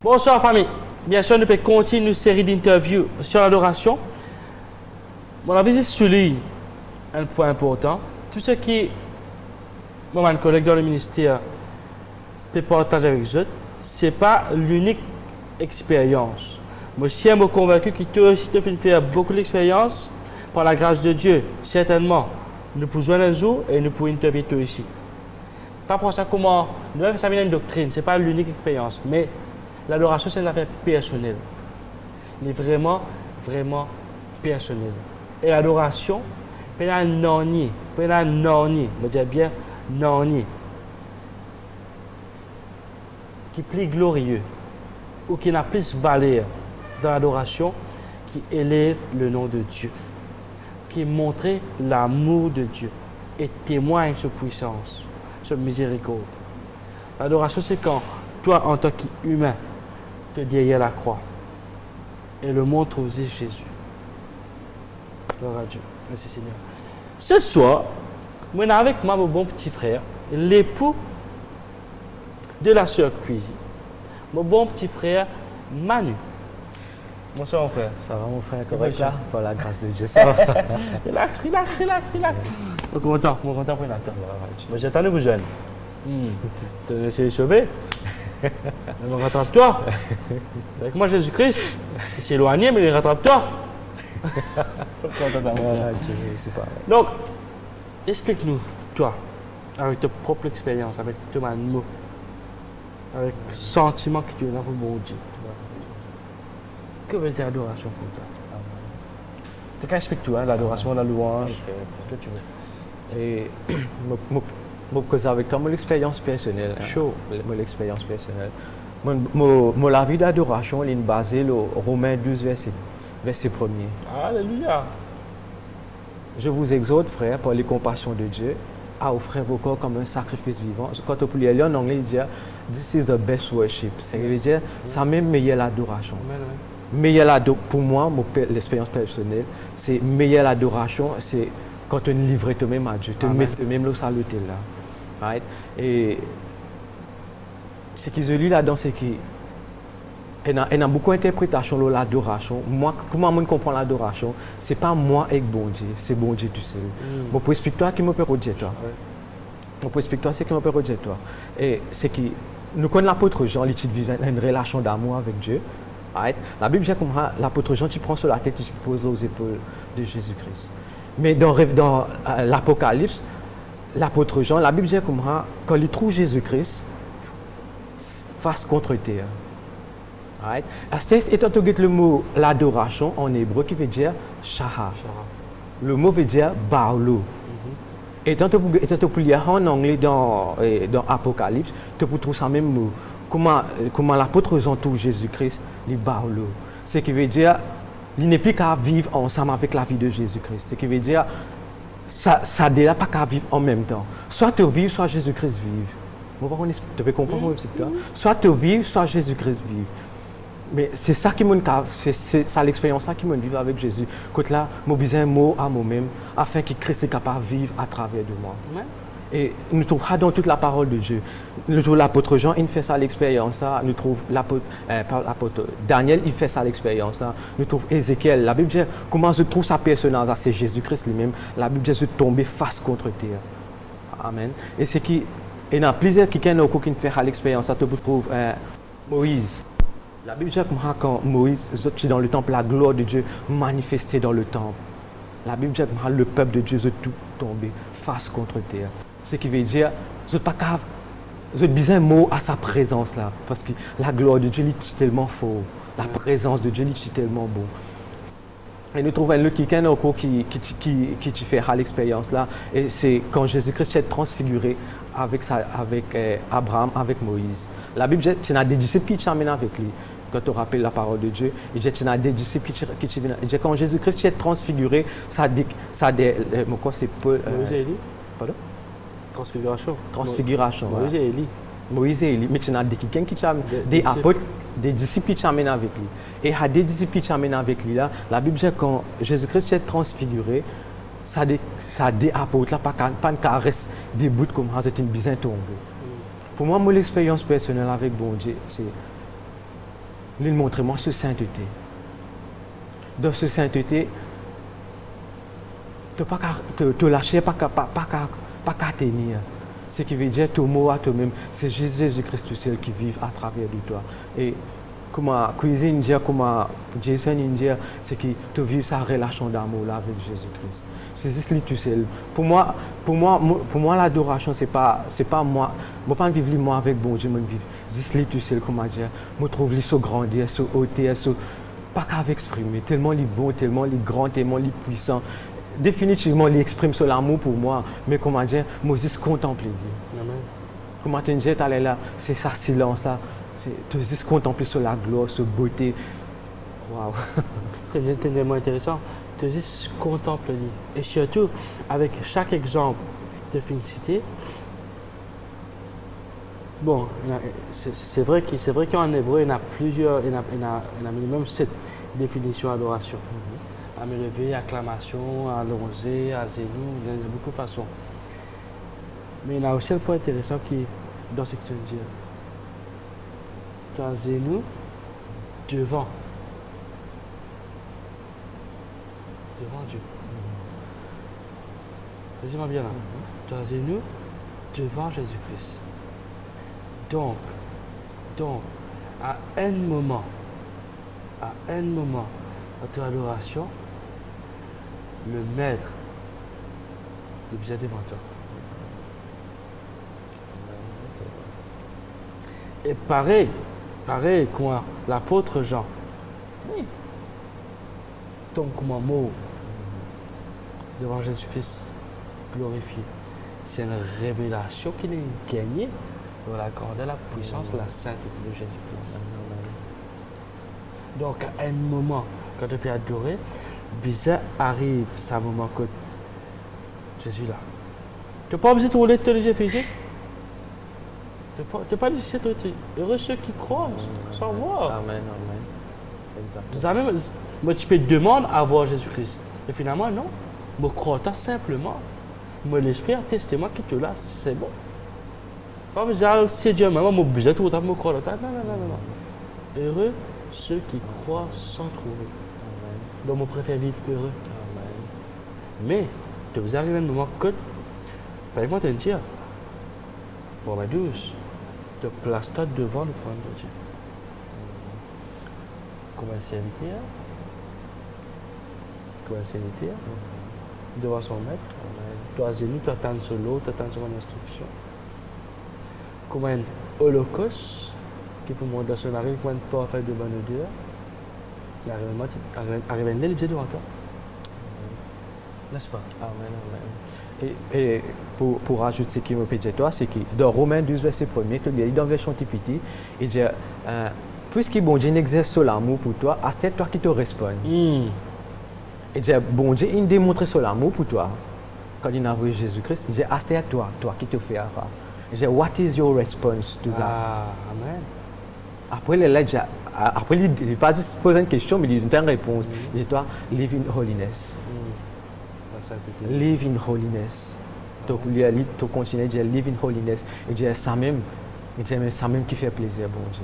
Bonsoir famille. Bien sûr, nous pouvons continuer une série d'interviews sur l'adoration. Mon avis souligne un point important. Tout ce qui, mon collègue dans le ministère, peut partager avec vous, ce n'est pas l'unique expérience. Moi, je suis convaincu que toi aussi, tu peux faire beaucoup d'expériences par la grâce de Dieu. Certainement, nous pouvons un jour et nous pouvons interviewer toi ici. Pas pour ça comment, nous avons une doctrine, ce n'est pas l'unique expérience, mais l'adoration, c'est une affaire personnelle. Elle est vraiment, vraiment personnelle. Et l'adoration, c'est un noni, je dis bien noni, qui est plus glorieux ou qui n'a plus valeur dans l'adoration, qui élève le nom de Dieu, qui montre l'amour de Dieu et témoigne sa puissance, sa miséricorde. L'adoration, c'est quand toi, en tant qu'humain, te derrière la croix et le monde trouve Jésus. Gloire à Dieu. Merci Seigneur. Ce soir, moi avec moi, mon bon petit frère, l'époux de la sœur Cuisine, mon bon petit frère Manu. Bonsoir mon frère. Ça va mon frère, correct là? Par la grâce de Dieu, ça va. Relax. Mon content pour l'attendre. Moi j'attends vous jeunes. Tu as essayé de sauver. Mais rattrape-toi. Avec moi, Jésus-Christ, il s'est éloigné, mais il rattrape-toi. Donc, explique-nous, toi, avec ta propre expérience, avec ton mot, avec le sentiment que tu as pour mon Dieu. Que veut dire l'adoration pour toi? Tu peux expliquer tout, l'adoration, la louange, ce que tu veux. Et moi, cause avec toi, mon expérience personnelle. Chaud. Mon expérience personnelle. La vie d'adoration, elle est basée au Romains 12, verset 1er. Alléluia. Je vous exhorte, frères, par les compassions de Dieu, à offrir vos corps comme un sacrifice vivant. Quand on peut lire en anglais, il dit This is the best worship. Ça veut dire, ça même meilleure l'adoration. Pour moi, l'expérience personnelle, c'est meilleure l'adoration, c'est quand tu livres toi-même à Dieu, tu mets toi-même le salut là. Right? Et ce qui se lit là-dedans, c'est qu'il y a beaucoup d'interprétations de l'adoration. Moi, comment je comprends l'adoration, ce n'est pas moi avec bon Dieu, c'est bon Dieu tout seul. Je peux expliquer toi qui me peut redire toi. Je peux expliquer toi ce qui me peut redire toi. Et c'est que nous connaissons l'apôtre Jean, il vivait une relation d'amour avec Dieu. Right? La Bible dit comme l'apôtre Jean, tu prends sur la tête et tu poses aux épaules de Jésus-Christ. Mais dans l'Apocalypse, l'apôtre Jean, la Bible dit comme quand il trouve Jésus-Christ face contre terre. Right? Étant donné le mot l'adoration en hébreu qui veut dire shaha. Le mot veut dire baolo. Et tant que lire en anglais dans Apocalypse, tu peux trouver ça même mot. Comment l'apôtre Jean trouve Jésus-Christ, le baolo. Ce qui veut dire il n'est plus qu'à vivre ensemble avec la vie de Jésus-Christ. Ce qui veut dire ça n'est pas qu'à vivre en même temps. Soit tu vis, soit Jésus-Christ vive. Tu peux comprendre soit tu vis, soit Jésus-Christ vive. Mais c'est ça qui c'est ça l'expérience qui me vit avec Jésus. Quand là, je besoin un mot à moi-même afin que Christ est capable de vivre à travers de moi. Et nous trouvons dans toute la parole de Dieu. Nous trouvons l'apôtre Jean, il fait ça l'expérience là. Nous trouvons l'apôtre Daniel, il fait ça l'expérience là. Nous trouvons Ézéchiel. La Bible dit comment je trouve sa personnage, c'est Jésus-Christ lui-même. La Bible dit je tomber face contre terre. Amen. Et c'est qui, il y a plusieurs qui fait l'expérience. Ça te trouve Moïse. La Bible dit quand Moïse est dans le temple, la gloire de Dieu manifestée dans le temple. La Bible dit que le peuple de Dieu est tout tombé face contre terre. Ce qui veut dire, je n'ai pas cave, je besoin un mot à sa présence là, parce que la gloire de Dieu est tellement fort, la présence de Dieu est tellement beau. Et nous trouvons quelqu'un encore qui fait l'expérience là, et c'est quand Jésus-Christ est transfiguré avec Abraham, avec Moïse. La Bible dit que tu as des disciples qui t'amènent avec lui. Quand tu rappelles la parole de Dieu, il dit que tu as des disciples qui t'amènent. Il dit quand Jésus-Christ est transfiguré, ça quoi c'est Paul. Moïse et Élie. Pardon? Transfiguration. Moïse et Élie. Mais tu as quelqu'un qui t'amène, des apôtres, des disciples qui t'amènent avec lui. Et il y a des disciples qui t'amènent avec lui là. La Bible dit que quand Jésus-Christ est transfiguré, ça des apôtres là, pas une caresse des bouts comme ça, c'est une bizarre tombée. Pour moi, mon expérience personnelle avec bon Dieu, c'est Il montre moi ce sainteté. Dans ce sainteté, tu pas te lâcher, pas qu'à tenir. Ce qui veut dire, tout mot à toi-même, c'est Jésus-Christ tout seul qui vit à travers de toi. Et comme cuisine dire, comme Jason dire, c'est que tu vis sa relation d'amour là avec Jésus-Christ. C'est juste lui tout seul. Pour moi, l'adoration, c'est pas moi. Je ne pas vivre moi avec bon Dieu, je vivre juste lui tout seul, comment dire. Je trouve lui so grandir, so hauteur, so pas qu'à exprimer. Tellement il est bon, tellement il est grand, tellement il est puissant. Définitivement, il exprime son amour pour moi, mais comment dire, moi juste contempler lui. Amen. Comment tu disais, là, c'est ça silence là. Tu juste contempler sur la gloire, sur la beauté. Waouh! C'est tellement intéressant. Tu juste contempler lui. Et surtout, avec chaque exemple de félicité, bon, c'est vrai qu'en hébreu, il y en a plusieurs, il y en a minimum 7 définitions d'adoration. À me lever, acclamation, à louer, à zénou, il y a beaucoup de façons. Mais il y a aussi un point intéressant qui est dans ce que tu dis. Tu as zénou devant Dieu. Vas-y, bien là. Tu as zénou devant Jésus-Christ. Donc, à un moment, dans ton adoration, le maître est bien devant toi. Et pareil comme l'apôtre Jean, tombe comme un mot devant Jésus-Christ glorifié. C'est une révélation qu'il a gagnée pour la grandeur, la puissance, la sainteté de Jésus-Christ. Donc, à un moment, quand tu peux adorer, bizarre arrive, ce moment que Jésus là. Tu n'as pas besoin de rouler de théologie physique. Tu n'as pas dit c'est heureux ceux qui croient, sans voir. Amen, amen. Exactement. Moi, tu peux demander à voir Jésus-Christ. Et finalement, non. Je crois simplement. Moi, l'esprit atteste moi qui te là, c'est bon. Pas besoin de c'est Dieu, mais moi, je besoin de tout, je crois. Non. Heureux ceux qui croient sans trouver. Amen. Donc, je préfère vivre heureux. Amen. Mais, tu vous arrives à un moment que, moi te dire, bon, ma douce, te place-toi devant le trône de Dieu. Comment servir, devant son maître, toi, zénith, tu attends sur l'eau, tu attends sur mon instruction. Comme un holocauste, qui pour moi, dans son arrive, comment pas faire de bonne odeur, arrive à il est devant toi. N'est-ce pas? Amen, amen. Et pour rajouter ce qui me peut dire toi, c'est que dans Romains 12, verset 1er, tu dis dans la version TPT, il dit, puisque bon Dieu n'exerce sur l'amour pour toi, c'est toi qui te réponds. Et dit, bon Dieu, il démontre son amour pour toi. Quand il a envoyé Jésus-Christ, il dit, c'est toi qui te fais avoir. Il dit, what is your response to that? Amen. Après, il ne pas juste poser une question, mais il donne une réponse. Il dit, toi, live in holiness. Live in holiness. Donc, il continue à dire live in holiness. Il dit ça même qui fait plaisir, bon Dieu.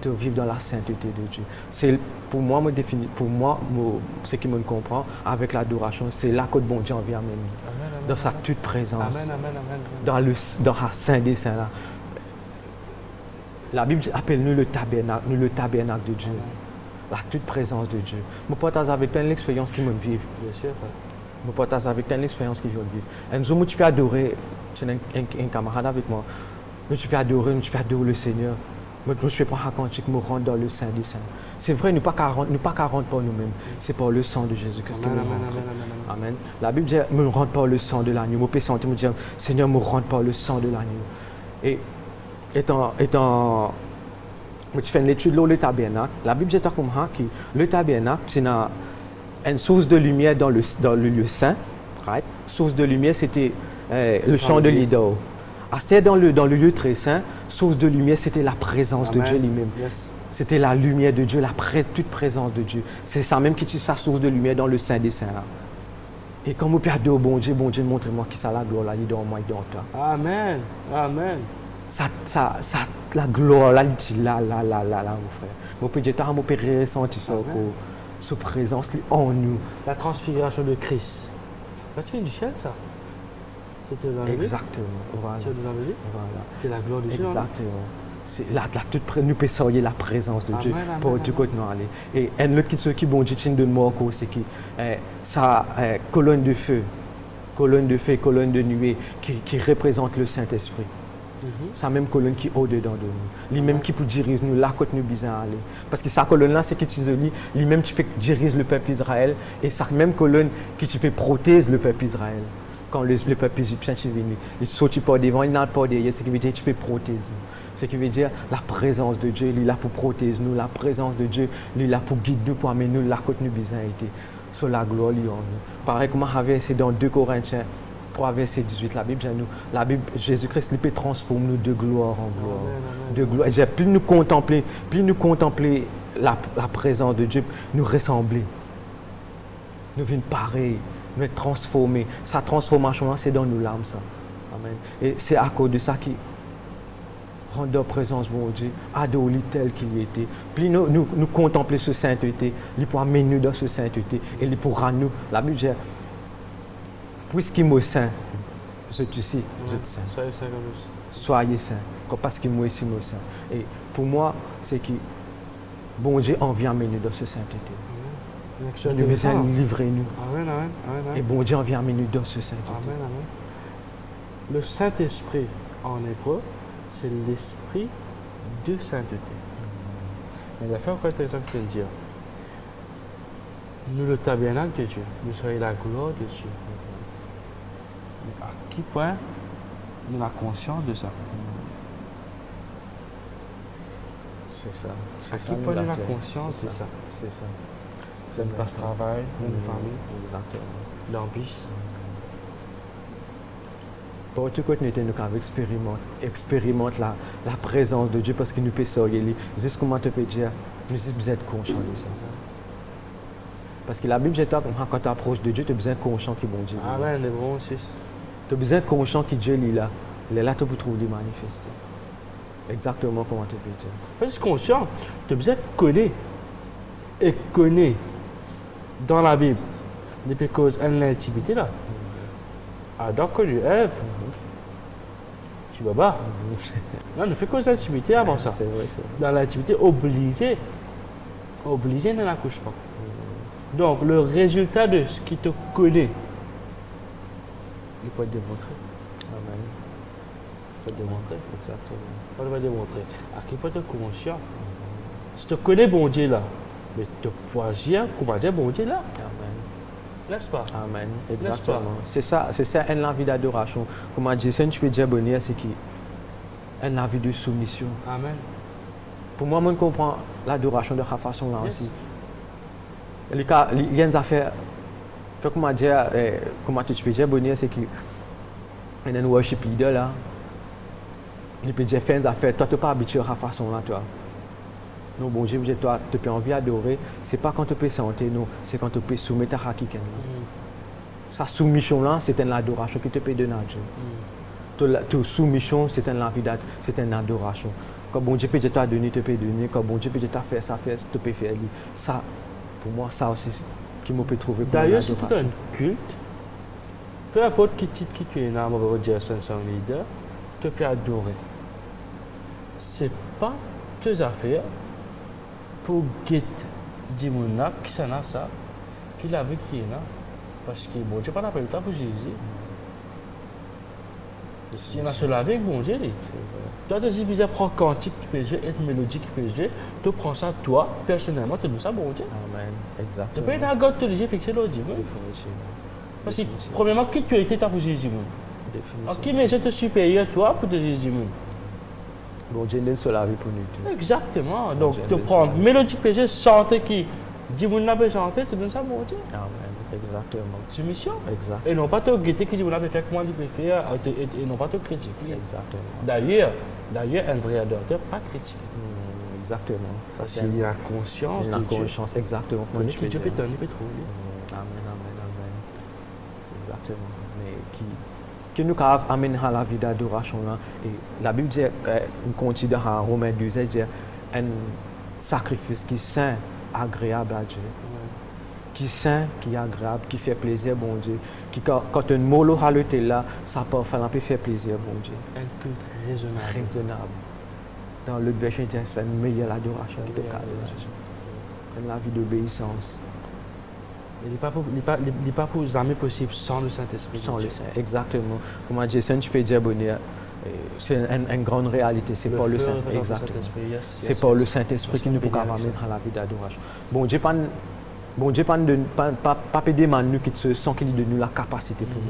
De vivre dans la sainteté de Dieu. C'est pour moi, ce qui me comprend avec l'adoration, c'est là que bon Dieu en vient même. Dans sa toute présence. Dans la saint des saints là. La Bible appelle nous le tabernacle de Dieu. La toute présence de Dieu. Je partage avec toi l'expérience qui me vit. Bien sûr. Je partage avec toi l'expérience qui vient de vivre. Un jour, tu peux adorer, tu es un camarade avec moi, tu peux adorer le Seigneur. Je peux prendre un cantique, me rendre dans le Saint des Saints. C'est vrai, nous ne pas qu'à rendre par nous-mêmes. C'est par le sang de Jésus-Christ que nous rentrons. Amen. La Bible dit, me rendre par le sang de l'agneau. Je peux sentir, me dire, Seigneur, me rendre par le sang de l'agneau. Et étant tu fais une étude de le tabernacle, la Bible dit comme ça que le tabernacle, c'est une source de lumière dans le lieu saint. Right? Source de lumière, c'était le chant de l'idole. Dans le lieu très saint, source de lumière, c'était la présence de Dieu lui-même. Yes. C'était la lumière de Dieu, toute présence de Dieu. C'est ça même qui est sa source de lumière dans le Saint des Saints. Là. Et quand vous perdez au bon Dieu, montrez-moi qui ça la gloire là, il est dans moi, il est dans toi. Amen. Amen. la gloire, là, mon frère. Mon Dieu, tu as ressentir ça, sa présence en nous. La transfiguration de Christ. Ça, tu viens du ciel, ça? C'était dans la Bible? Exactement. Voilà. C'est dans la Bible? Voilà. C'est la gloire de Dieu. Exactement. C'est là, toute nous peut savoir la présence de Dieu Amen, pour du côté nous aller. Et un autre qui bon Dieu de moi c'est que ça colonne de feu, colonne de nuée qui représente le Saint-Esprit. Ça même colonne qui est au-dedans de nous. Lui-même qui peut diriger nous là quand nous besoin aller. Parce que sa colonne là, c'est que tu dis, lui-même qui peut diriger le peuple Israël et sa même colonne qui tu peux protéger le peuple Israël. Quand le peuple égyptien est venu, il saute par devant, il n'a pas derrière, c'est qui veut dire que tu peux protéger nous. Ce qui veut dire la présence de Dieu, il est là pour protéger nous, la présence de Dieu, il est là pour guider nous, pour amener nous là quand nous besoin été. Sur la gloire, il y en nous. Pareil comme c'est dans 2 Corinthiens 3, verset 18, la Bible, Jésus-Christ, il peut transformer nous de gloire en gloire. Amen. De gloire. Plus nous contempler la présence de Dieu, nous ressembler. Nous venons pareil, nous être transformés. Sa transformation, c'est dans nos larmes, ça. Amen. Et c'est à cause de ça qui rend la présence, mon Dieu, adore tel qu'il était. Plus nous contempler ce sainteté, il pourra mener nous dans ce sainteté et il pourra nous. La Bible dit, puisqu'il me saint, je te sais, je te saint. Soyez saint comme nous. Soyez saint, parce qu'il me saint. Et pour moi, c'est que bon Dieu en vient mener dans ce sainteté. Nous besoin livrer nous. Amen, amen, amen. Et bon Dieu en vient mener dans ce sainteté. Amen, amen. Le Saint-Esprit en hébreu, c'est l'esprit de sainteté. Mais l'affaire encore intéressante que je viens de dire. Nous, le tabernacle de Dieu, nous soyons la gloire de Dieu. Mais à quel point nous avons conscience de ça? C'est ça. À quel point nous avons conscience de ça? C'est ça. C'est une passe travail, une famille, exactement. l'ambition. Pour tout côté, nous expérimente la présence de Dieu parce que nous pouvons sortir. Juste comment tu peux dire, nous sommes besoin de conscients de ça. Parce que la Bible dit que quand tu approches de Dieu, tu as besoin de conscients qui bon Dieu. Amen, les bons 6. Tu as besoin de conscients qui Dieu est là. Il est là, tu peux trouver les manifester. Exactement comment tu peux dire. Parce que conscient, tu as besoin de connaître. Et connaître dans la Bible, depuis cause de l'intimité là. Adam connu Ève, tu vas pas. Non, ne fait cause d'intimité avant ça. C'est vrai. Dans l'intimité, obligé dans l'accouchement. Donc, le résultat de ce qui te connaît, il faut être démontré. Amen. Il faut être démontré. Exactement. On va démontrer. À quel point tu es conscient. Si tu connais bon Dieu là, mais tu peux agir comment dire bon Dieu là. Amen. N'est-ce pas? Amen. Exactement. C'est ça une envie d'adoration. Comment dire, si tu peux dire bonheur, c'est qui une envie de soumission. Amen. Pour moi, je comprends l'adoration de la façon là aussi. Il y a une affaire. Comment dire, comment tu peux dire bonheur, c'est qu'il y a un worship leader là. Il peut dire faire une affaire. Toi, tu n'es pas habitué à la façon là, toi. Non, bon Dieu, toi, tu peux envie d'adorer. Ce n'est pas quand tu peux sentir, non. C'est quand tu peux soumettre à quelqu'un. Sa soumission là, c'est une adoration que tu peux donner à Dieu. Ta soumission, c'est une envie c'est une adoration. Quand bon Dieu peut te donner, tu peux donner. Quand bon Dieu peut te faire ça, tu peux faire. Ça, pour moi, ça aussi, qui me peut trouver comme d'ailleurs, si tu as un culte, peu importe quel titre que tu es là, on va dire Song Leader, tu peux adorer. Ce n'est pas tes affaires pour guetter des gens qui sont là, ça, qui l'avaient qui est là. Parce que bon Dieu n'a pas le temps pour Jésus. Il y en a cela avec bon Dieu. Toi, tu dis, prends cantique qui peut jouer, une mélodie qui peut jouer, tu prends ça, toi, personnellement, tu dis ça, bon Dieu. Amen. Exactement. Tu peux être un gars de te fixer l'audio. Parce que, premièrement, qui tu as été pour Jésus? Qui mais je te supérieur, toi, pour te Jésus? Bon Dieu donne cela vie pour nous. Exactement. Donc, tu prends mélodie que je chanter qui dit mon n'a pas chanté, tu donnes ça, bon Dieu. Amen. Exactement. Soumission. Exact. Et non pas te guetter qui dit mon n'a pas fait comment il peut faire, et non pas te critiquer. Exactement. D'ailleurs, un vrai adorateur, pas critiquer. Exactement. Parce qu'il a conscience de Dieu. Conscience, exactement. Dieu peut donner, il peut trouver. Amen. Exactement. Mais qui nous amène à la vie d'adoration. Et la Bible dit, on continue dans Romains 12, dit un sacrifice qui est saint, agréable à Dieu. Qui est saint, qui est agréable, qui fait plaisir, bon Dieu. Qui, quand un molo a le là, ça peut faire plaisir, bon Dieu. Un culte raisonnable. Raisonnable. Dans le verset, c'est une meilleure adoration qui te la vie d'obéissance. Il n'est pas pour jamais possible sans le Saint-Esprit. Sans le Saint, exactement. Comme Jason, tu peux dire, c'est une grande réalité. C'est pas le Saint-Esprit. Exactement. C'est pas le Saint-Esprit qui nous peut amener à la vie d'adoration. Bon Dieu, pas demander nous qui sans qu'il donne nous la capacité pour nous.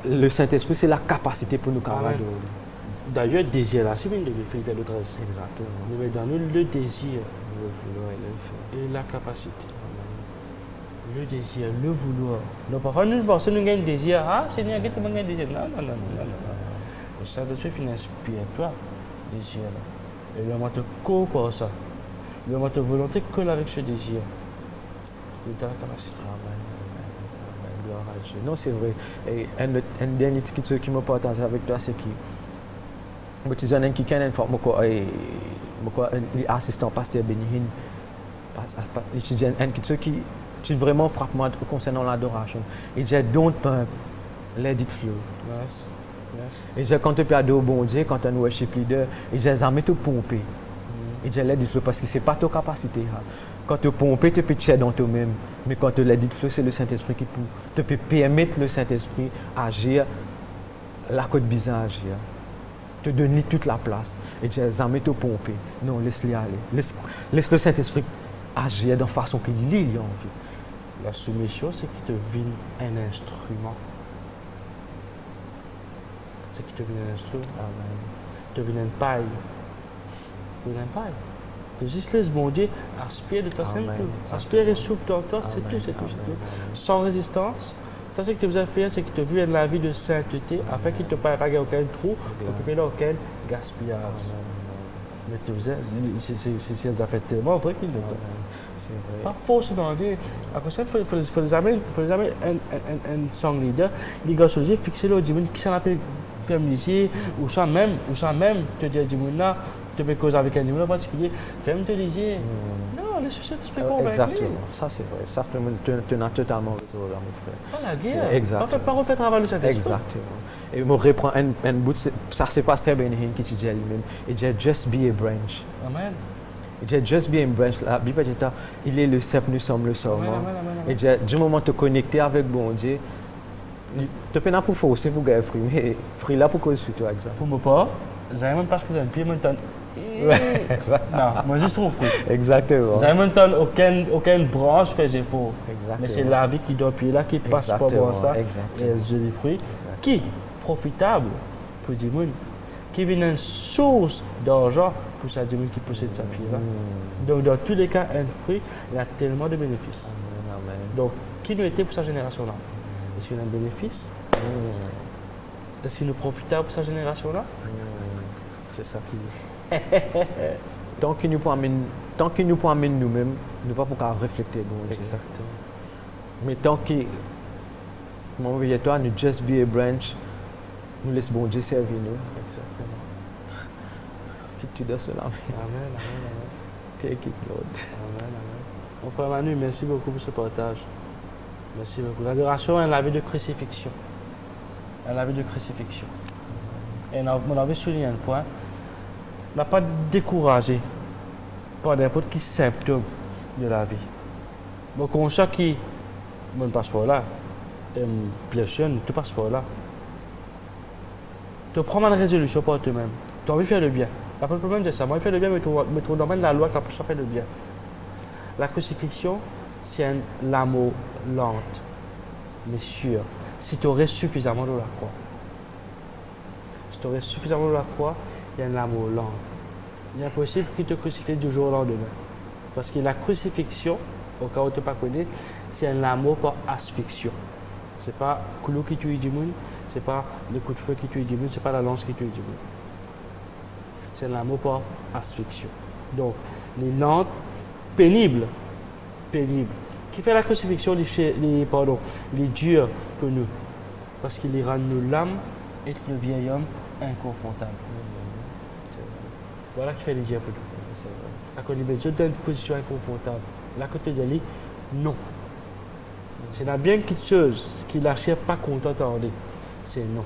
Le Saint-Esprit, c'est la capacité pour nous adorer. D'ailleurs, le désir là, c'est une de mes filles de l'autre. Exactement. Nous mettons dans nous le désir, et la capacité. Le désir, le vouloir. Donc parfois nous pensons nous avons un désir. Ah, Seigneur, qu'est-ce que tu as un désir? Non. Le Saint-Esprit finit inspire toi, désir là. Et le moment te court par ça. Le moment te volonté colle avec ce désir. Il t'a la capacité. Gloire à Dieu. Non, c'est vrai. Et un dernier truc qui me partage avec toi, c'est qui je suis qui est assistant pasteur Benihin. Un qui vraiment frappe moi concernant l'adoration. Il dit don't pump, let it flow. Et j'ai quand tu peux adorer bon Dieu, quand tu es un worship leader, il dit jamais te pomper. Il dit let it flow parce que c'est pas ta capacité. Quand tu pompes, tu peux tirer dans toi-même. Mais quand tu let it flow, c'est le Saint-Esprit qui peut. Tu peux permettre le Saint-Esprit agir, la côte bizarre agir. Te donner toute la place. Et tu jamais te pomper. Non, laisse-le aller. Laisse le Saint-Esprit agir de façon qu'il lit envie. La soumission, c'est qu'il te vine un instrument. C'est qu'il te vine un instrument. Amen. Il te vine une paille. Il te vine une paille. Tu juste laisse bon Dieu aspire de toi, c'est tout. Aspire et souffle dans toi, c'est tout. Sans résistance. Ça, ce que tu as fait, c'est qu'il te vient la vie de sainteté afin qu'il ne te paye pas aucun trou, occupé dans aucun gaspillage. Mais tu faisais, c'est un fait tellement vrai qu'il ne c'est vrai. pas forcément dire. Après ça, il faut jamais un song leader, les gars sur le fixer le dimanche qui s'en appelle féminicier, ou sans même te dire dimanche, tu peux causer avec un dimanche en particulier, fais-moi te dire. Non, laisse le Saint-Esprit convaincre. Exactement, ça c'est vrai. Ça, tu as totalement raison, là, mon frère. Pas la guerre. Exactement. Pas refaire travail le Saint-Esprit. Exactement. Et je reprends un bout, ça c'est Pasteur Benihin qui dit lui-même, il dit just be a branch. Amen. Il dit just be a branch. La Bible dit il est le cep, nous sommes le serment. Il dit du moment où tu es connecté avec bon Dieu, tu peux pas pour forcer pour gagner fruit, mais fruit là pour cause sur toi, exemple. Pour moi pas, j'ai même pas que un pied, maintenant. Non, moi juste trop fou. Exactement. J'ai même aucune branche fait effort. Exactement. Mais c'est la vie qui doit pied là qui passe pas pour ça. Exactement. Et les fruits qui profitable pour des gens qui viennent une source d'argent pour ça des gens qui possèdent sa pied là. Donc dans tous les cas un fruit il y a tellement de bénéfices. Amen. Donc qui nous était pour sa génération là? Est-ce qu'il y a un bénéfice? Est-ce qu'il nous profitable pour sa génération là? C'est ça qui tant qu'il nous peut amener nous-mêmes, nous ne pouvons pas refléter. Exactement. Mais tant que mon vieux toi, nous just be a branch, nous laisse bon Dieu servir nous. Exactement. Puis tu dois cela. Amen. Take it, Lord. Amen. Mon frère Manu, merci beaucoup pour ce partage. Merci beaucoup. L'adoration est la vie de crucifixion. La vie de crucifixion. Et on avait souligné un point. On n'a pas découragé par n'importe quel symptôme de la vie. Donc, on sait qui ne passe pas là, bien sûr, tu passes pas là. Tu prends une résolution pour toi-même. Tu as envie de faire le bien. Pas le problème de ça. Moi, je fais le bien, mais tu domaine la loi qui a plus fait le bien. La crucifixion, c'est l'amour lente, mais sûr. Si tu aurais suffisamment de la croix. Si tu aurais suffisamment de la croix, il y a un amour lent. Il est impossible qu'il te crucifie du jour au lendemain. Parce que la crucifixion, au cas où tu ne pas connais, c'est un amour par asphyxion. Ce n'est pas le clou qui tue du monde, ce n'est pas le coup de feu qui tue du monde, ce n'est pas la lance qui tue du monde. C'est un amour par asphyxion. Donc, les lentes, pénibles. Qui fait la crucifixion, les durs pour nous. parce qu'il ira nous l'âme et le vieil homme inconfortable. Voilà qui fait les dieux pour nous. C'est vrai. À cause de je donne une position inconfortable. Là, côté de lui, non. C'est la bien quelque chose qui lâchait pas content d'entendre. C'est non.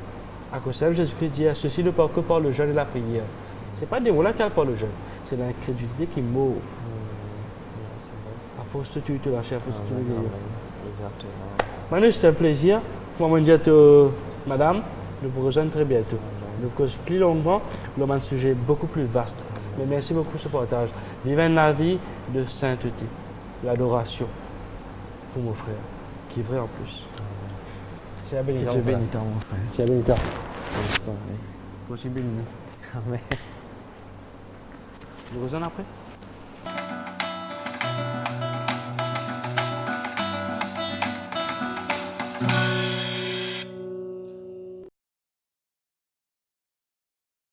À cause de ça, Jésus-Christ dit, ceci ne parle que par le jeûne et la prière. Ce n'est pas des mots-là qui parlent par le jeûne. C'est l'incrédulité qui mord. C'est vrai. À force de te lâcher, à force de te Amen, lever. amen. Exactement. Manu, c'était un plaisir. Moi, je dis à madame, nous vous rejoindre très bientôt. Nous cause plus longuement, nous avons un sujet beaucoup plus vaste. Mais merci beaucoup pour ce partage. Vivez la vie de sainteté, l'adoration pour mon frère, qui est vrai en plus. C'est la Que bénédiction. Dieu bénisse ton mon frère. C'est la bénédiction. Amen. Continue bénis. Amen. Nous rejoignons après.